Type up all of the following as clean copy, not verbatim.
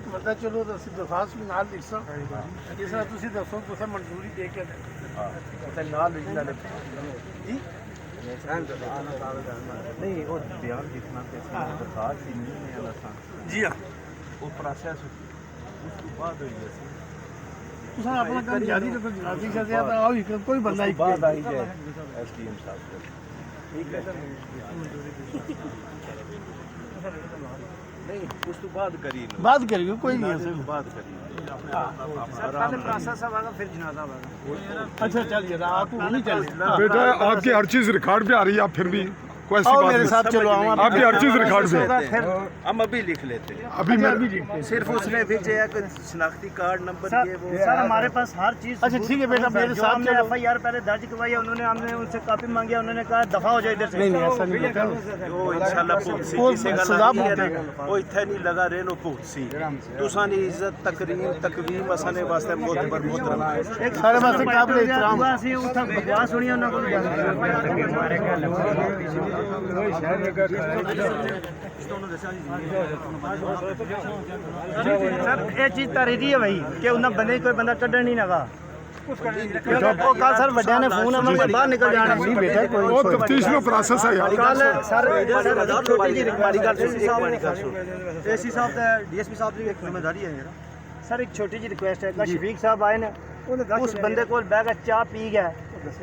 ਇੱਕ ਬੰਦਾ ਚਲੋ ਤਾਂ ਅਸੀਂ ਦਰਖਾਸਤ ਵੀ ਨਾਲ ਲਿਖ ਸਾਂ ਜਿਸ ਤਰ੍ਹਾਂ ਤੁਸੀਂ ਦੱਸੋ ਤੁਸੀਂ ਮਨਜ਼ੂਰੀ ਦੇ ਕੇ ਤੇ ਨਾਲ ਲਿਖਣਾ ਨੇ ਜੀ ਨਹੀਂ ਉਹ ਬਿਆਨ ਲਿਖਣਾ ਤੇ ਦਰਖਾਸਤ ਹੀ ਨਹੀਂ ਹੈ ਅਸਾਂ ਜੀ ਹਾਂ ਉਹ ਪ੍ਰੋਸੈਸ ਉਸ ਤੋਂ ਬਾਅਦ ਹੋਈ ਅਸੀਂ ਤੁਸੀਂ ਆਪਣਾ ਕੰਮ ਜਾਰੀ ਰੱਖੋ ਜਨਾਜ਼ੀ ਸਦਿਆ ਤਾਂ ਆਓ ਹੀ ਕੋਈ ਬੰਦਾ ਇੱਕ ਬਾਅਦ ਆਈ ਜਾਏ ਐਸਡੀਐਮ ਸਾਹਿਬ ਕੋਲ ਠੀਕ ਹੈ ਨਹੀਂ ਉਸ ਤੋਂ ਬਾਅਦ ਕਰੀ ਬਾਤ ਕਰੀਏ ਕੋਈ ਨਹੀਂ ਹੈ ਬਾਅਦ ਕਰੀ पहले प्रोसेस होगा फिर जनाजा होगा अच्छा चलिए आप नहीं चलिए बेटा आपकी हर चीज रिकॉर्ड पे आ रही है आप फिर भी कोई ऐसी आओ बात मेरे नहीं। साथ चलो आपकी हर चीज रिकॉर्ड पे है। हम अभी लिख लेते हैं अभी मैं सिर्फ उसने भेजे है कि शनाख्ती कार्ड नंबर ये वो सर हमारे पास हर चीज अच्छा ठीक है बेटा मेरे जो साथ हमने चलो FIR पहले दर्ज करवाई है उन्होंने हमने उनसे कॉपी मांगी है उन्होंने कहा दफा हो जाए इधर से नहीं ऐसा नहीं बेटा वो इंशाल्लाह भुगत सी वो किसी का सजा नहीं है भुगतेगा। वो इत्थे नहीं लगा रहे नो भुगत सी तुसां दी इज्जत तकरीम तकवीम असां वास्ते मोहतबर मोहतरम है सारे पासे काबिल एहतराम ਅਸੀਂ ਉੱਥੇ ਬਕਵਾਸ ਸੁਣੀ ਉਹਨਾਂ ਕੋਲ ਸਰ ਇਹ ਚੀਜ਼ ਤਰੀਦੀ ਹੈ ਭਾਈ ਕਿ ਉਹਨਾਂ ਬੰਦੇ ਕੋਈ ਬੰਦਾ ਕੱਢਣ ਨਹੀਂ ਲਗਾ ਉਹ ਕੱਲ ਸਰ ਵੱਡਿਆਂ ਨੇ ਫੋਨ ਉਹਨਾਂ ਨੂੰ ਬਾਹਰ ਨਿਕਲ ਜਾਣਾ नहीं बेटा कोई वो तफ्तीश में प्रोसेस है यार ਕੱਲ ਸਰ ਛੋਟੀ ਜਿਹੀ ਏਸੀ ਸਾਹਿਬ ਤੇ ਡੀਐਸਪੀ ਸਾਹਿਬ ਦੀ ਇੱਕ ਜ਼ਿੰਮੇਵਾਰੀ ਹੈ ਯਾਰ ਸਰ ਇੱਕ ਛੋਟੀ ਜਿਹੀ ਰਿਕੁਐਸਟ ਹੈ ਕਿ ਸ਼ਫੀਕ ਸਾਹਿਬ ਆਏ ਨੇ ਉਸ ਬੰਦੇ ਕੋਲ ਬਹਿ ਕੇ ਚਾਹ ਪੀ ਗਿਆ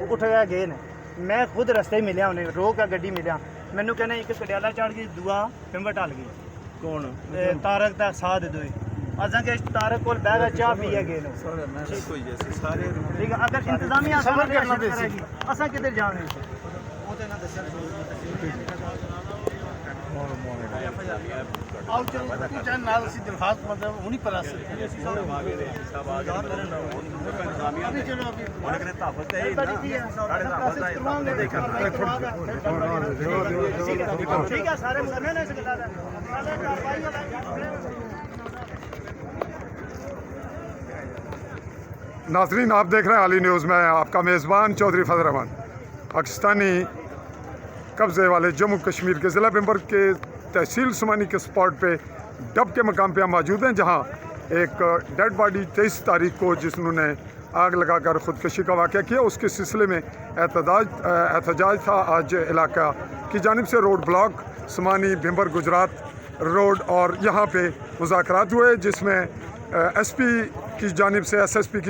ਉਹ ਉੱਠ ਗਿਆ ਗਏ ਨੇ ਮੈਂ ਖੁਦ ਰਸਤੇ ਮਿਲਿਆ ਉਹਨੇ ਰੋਕ ਕੇ ਗੱਡੀ ਮਿਲਿਆ ਮੈਨੂੰ ਕਹਿੰਦੇ ਇੱਕ ਕੜਿਆਲਾ ਚੜ ਗਈ ਦੂਆ ਪਿੰਬਰ ਢਲ ਗਈ कौन ਤਾਰਕ ਦਾ ਸਾਥ ਦੋਏ ਅਸਾਂ ਕਿ ਤਾਰਕ ਕੋਲ ਬਹਿ ਕੇ ਚਾਹ ਪੀ ਗਏ ਨੇ ठीक हो जैसे सारे ਠੀਕ ਹੈ ਅਗਰ ਇੰਤਜ਼ਾਮੀਆ ਸਬਰ ਕਰਨਾ ਪੈਸੀ ਅਸਾਂ ਕਿੱਧਰ ਜਾਣੇ आओ चलो तू चाहे नाल सी दरखास्त मतलब हुनी पर अभी चलो अभी ठीक है सारे मुकम्मल है इसके साथ नाजरीन आप देख रहे हैं आली न्यूज़ में आपका मेज़बान चौधरी फजल रहमान पाकिस्तानी कब्ज़े वाले जम्मू कश्मीर के ज़िला पिंबर के तहसील सुमानी के स्पॉट पे डब के मकाम पे हम मौजूद हैं जहां एक डेड बॉडी 23 तारीख को जिन्होंने आग लगाकर ख़ुदकशी का वाक़या किया उसके सिलसिले में एहतजाज था आज इलाका की जानिब से road block Sumani Bhimber Gujarat road और यहाँ पे मुज़ाकरात हुए जिसमें SP की जानिब से SSP की